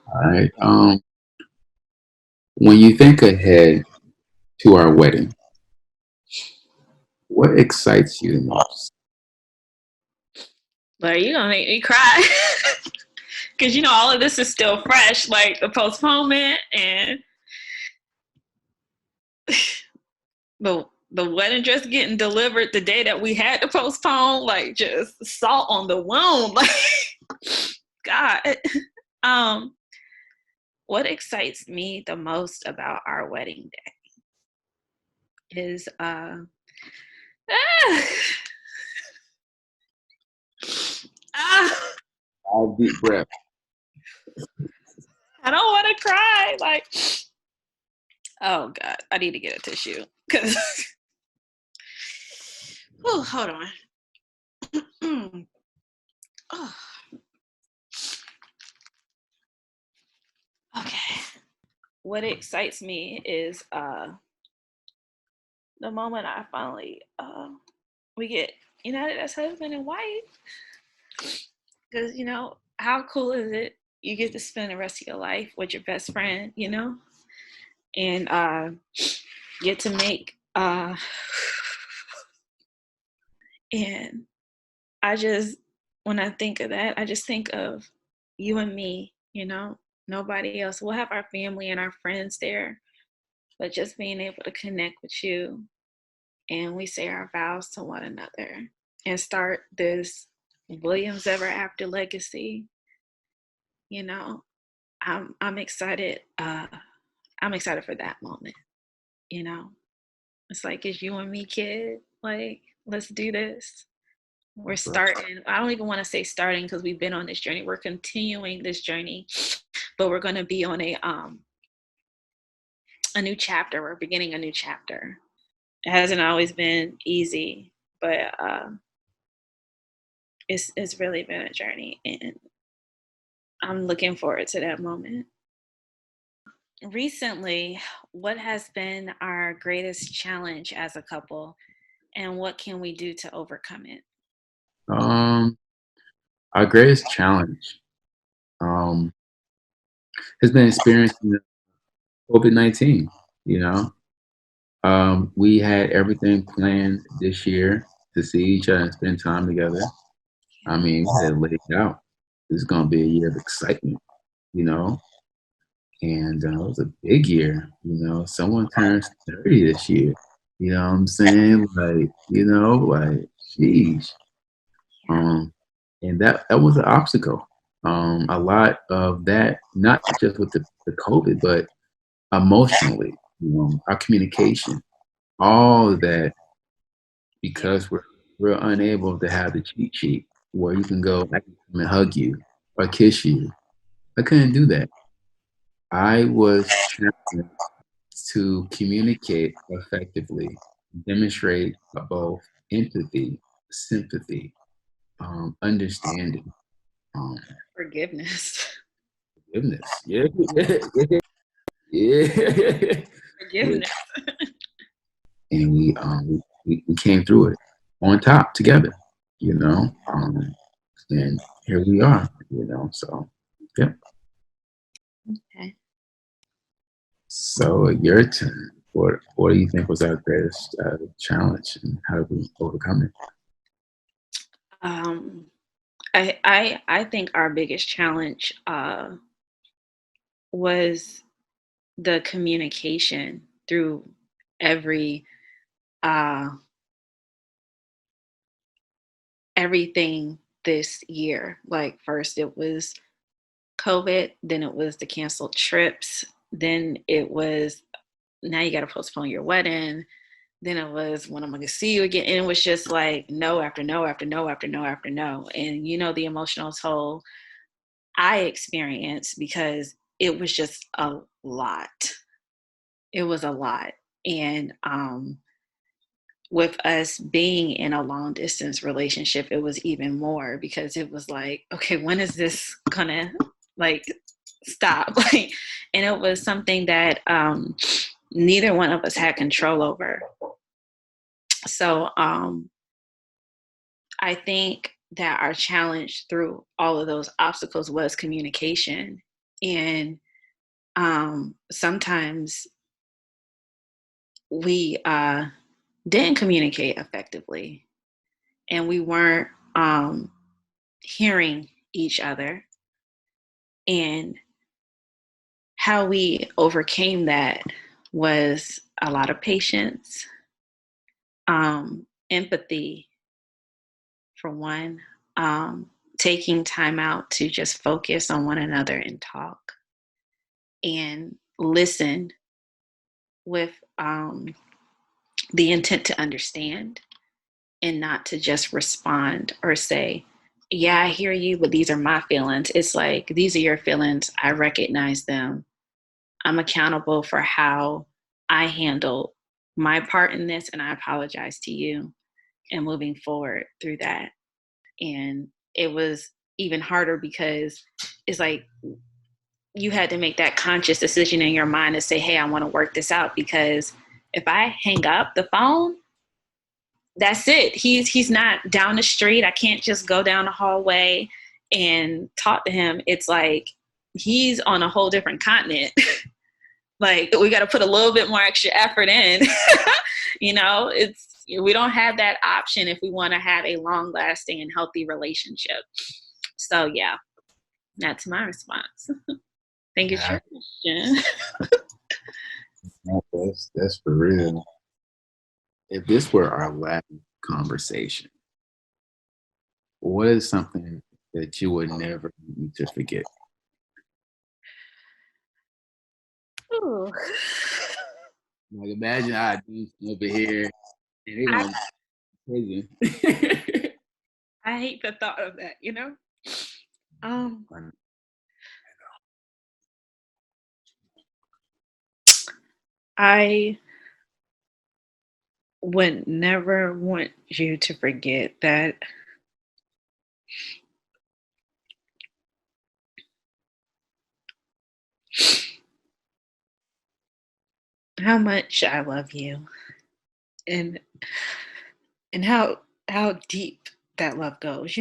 All right. When you think ahead to our wedding, what excites you the most? But you gonna make me cry because all of this is still fresh, like the postponement and the wedding dress getting delivered the day that we had to postpone, like just salt on the wound. Like God. Um, what excites me the most about our wedding day is ah, ah, All deep breath. I don't want to cry. Like, oh God, I need to get a tissue because hold on. Oh, okay. What excites me is the moment I finally we get united as husband and wife. Because how cool is it? You get to spend the rest of your life with your best friend, and get to make and I just when I think of that, I just think of you and me, nobody else. We'll have our family and our friends there, but just being able to connect with you and we say our vows to one another and start this Williams Ever After legacy. You know, I'm excited. I'm excited for that moment. You know, it's like it's you and me, kid. Like, let's do this. We're That's right. starting. I don't even want to say starting because we've been on this journey. We're continuing this journey, but we're going to be on a new chapter. We're beginning a new chapter. It hasn't always been easy, but it's really been a journey, and I'm looking forward to that moment. Recently, what has been our greatest challenge as a couple, and what can we do to overcome it? Um, our greatest challenge um, has been experiencing COVID-19. You know, we had everything planned this year to see each other and spend time together. I mean, we had it laid out. This is going to be a year of excitement, you know, and it was a big year. Someone turns 30 this year. You know what I'm saying? Like, sheesh. Um, and that was an obstacle. A lot of that, not just with the COVID, but emotionally, our communication, all of that, Yeah. because we're unable to have the cheat sheet where you can go, I can come and hug you or kiss you. I couldn't do that. I was challenged to communicate effectively, demonstrate both empathy, sympathy, understanding, um, Forgiveness. forgiveness. Yeah, yeah, yeah. Yeah. Forgiveness. And we came through it on top together, you know. And here we are, So, yeah. Okay. So your turn. What do you think was our greatest challenge, and how did we overcome it? Um, I think our biggest challenge was the communication through every uh, everything this year. Like first it was COVID, then it was the canceled trips, then it was now you got to postpone your wedding. Then it was when I'm going to see you again. And it was just like no after no after no after no after no. And the emotional toll I experienced because it was just a lot. It was a lot. And with us being in a long distance relationship, it was even more because it was like, okay, when is this gonna like stop? Like, and it was something that neither one of us had control over. So I think that our challenge through all of those obstacles was communication And sometimes we didn't communicate effectively, and we weren't hearing each other. And how we overcame that was a lot of patience, empathy, for one, taking time out to just focus on one another and talk and listen with the intent to understand and not to just respond or say, yeah, I hear you, but these are my feelings. It's like, these are your feelings. I recognize them. I'm accountable for how I handled my part in this, and I apologize to you, and moving forward through that. And it was even harder because it's like you had to make that conscious decision in your mind to say, hey, I want to work this out, because if I hang up the phone, that's it. He's not down the street. I can't just go down the hallway and talk to him. It's like he's on a whole different continent. Like, we got to put a little bit more extra effort in. We don't have that option if we want to have a long lasting and healthy relationship. So yeah, that's my response. Thank you for your question. That's for real. If this were our last conversation, what is something that you would never need to forget? Ooh. Like, imagine I do over here and they I, gonna prison. I hate the thought of that, Um, I would never want you to forget that how much I love you, and how deep that love goes,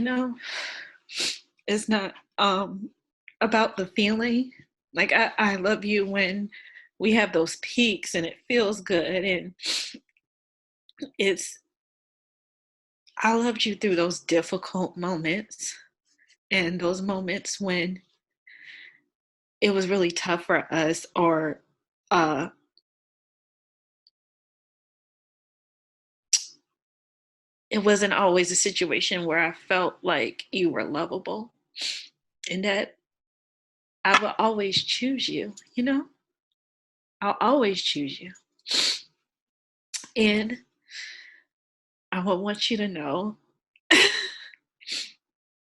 It's not about the feeling. Like, I love you when we have those peaks and it feels good, and it's I loved you through those difficult moments and those moments when it was really tough for us, or uh it wasn't always a situation where I felt like you were lovable, and that I will always choose you, I'll always choose you. And I would want you to know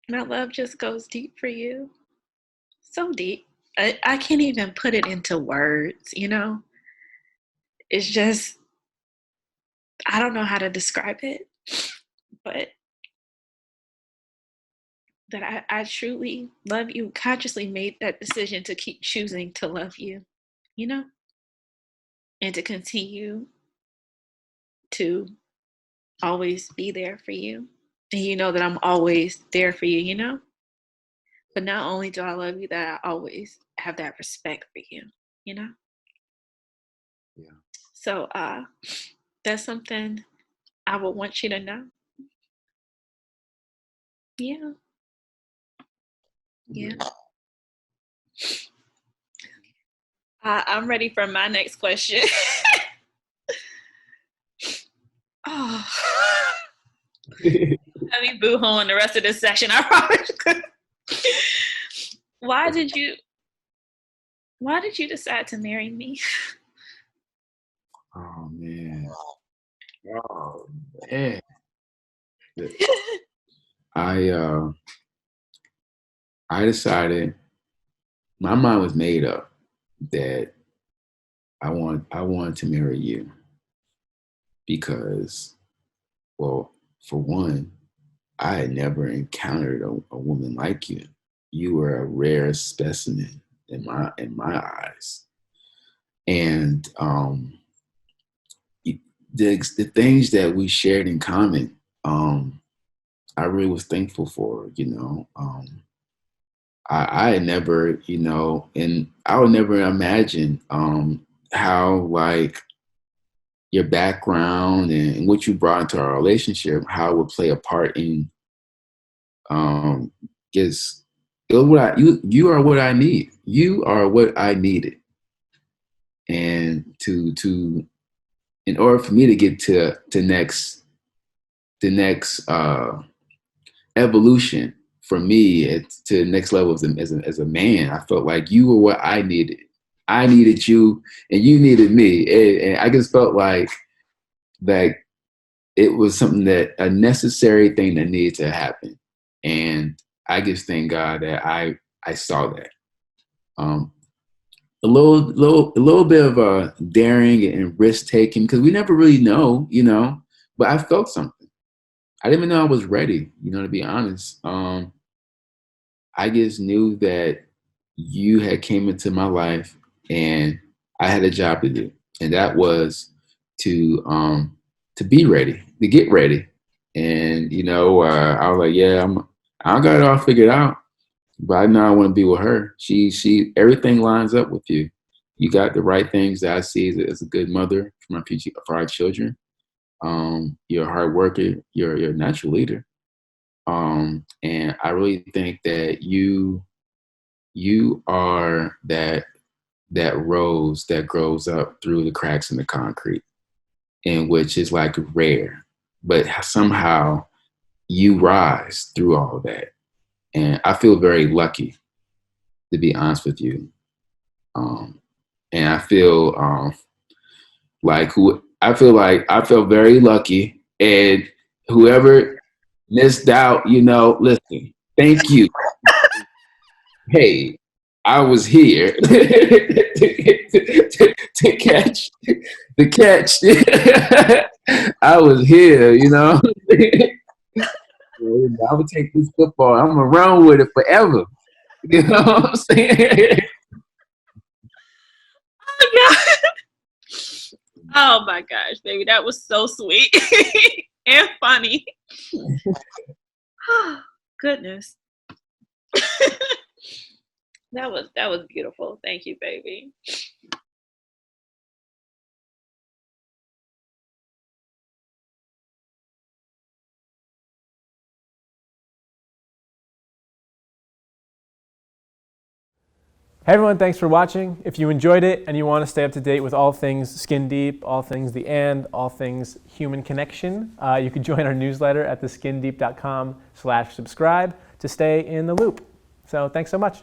my love just goes deep for you. So deep. I can't even put it into words. It's just, I don't know how to describe it, but that I truly love you, consciously made that decision to keep choosing to love you, you know, and to continue to always be there for you. And you know that I'm always there for you. But not only do I love you, that I always have that respect for you know? Yeah. So that's something I would want you to know. Yeah. Yeah. I'm ready for my next question. Oh, let me boo hole in the rest of this session. I promise. why did you Why did you decide to marry me? Oh man. Oh man. I uh I decided, my mind was made up that I wanted to marry you because, well, for one, I had never encountered a woman like you. You were a rare specimen in my eyes. And the things that we shared in common, I really was thankful for. I never, and I would never imagine how like your background and what you brought into our relationship, how it would play a part in um is it was what you are what I need. You are what I needed. And to in order for me to get to next the next evolution for me to the next level as a man, I felt like you were what I needed. I needed you and you needed me. And I just felt like that it was something that a necessary thing that needed to happen. And I just thank God that I saw that. Um, a little bit of daring and risk taking because we never really know, but I felt something. I didn't even know I was ready, to be honest. I just knew that you had came into my life and I had a job to do. And that was to be ready, to get ready. And, I was like, yeah, I got it all figured out, but I know I want to be with her. Everything lines up with you. You got the right things that I see as a good mother for our children. You're a hard worker. You're a natural leader. And I really think that you are that rose that grows up through the cracks in the concrete, and which is like rare, but somehow you rise through all of that. And I feel very lucky, to be honest with you. Um, and I feel very lucky. And whoever missed out, listen, thank you. Hey, I was here to catch the catch. I was here, I would take this football. I'm gonna run with it forever. You know what I'm saying? Oh my gosh, baby, that was so sweet and funny. Goodness. That was beautiful. Thank you, baby. Hey everyone, thanks for watching. If you enjoyed it and you want to stay up to date with all things Skin Deep, all things The And, all things human connection, you can join our newsletter at theskindeep.com/subscribe to stay in the loop. So thanks so much.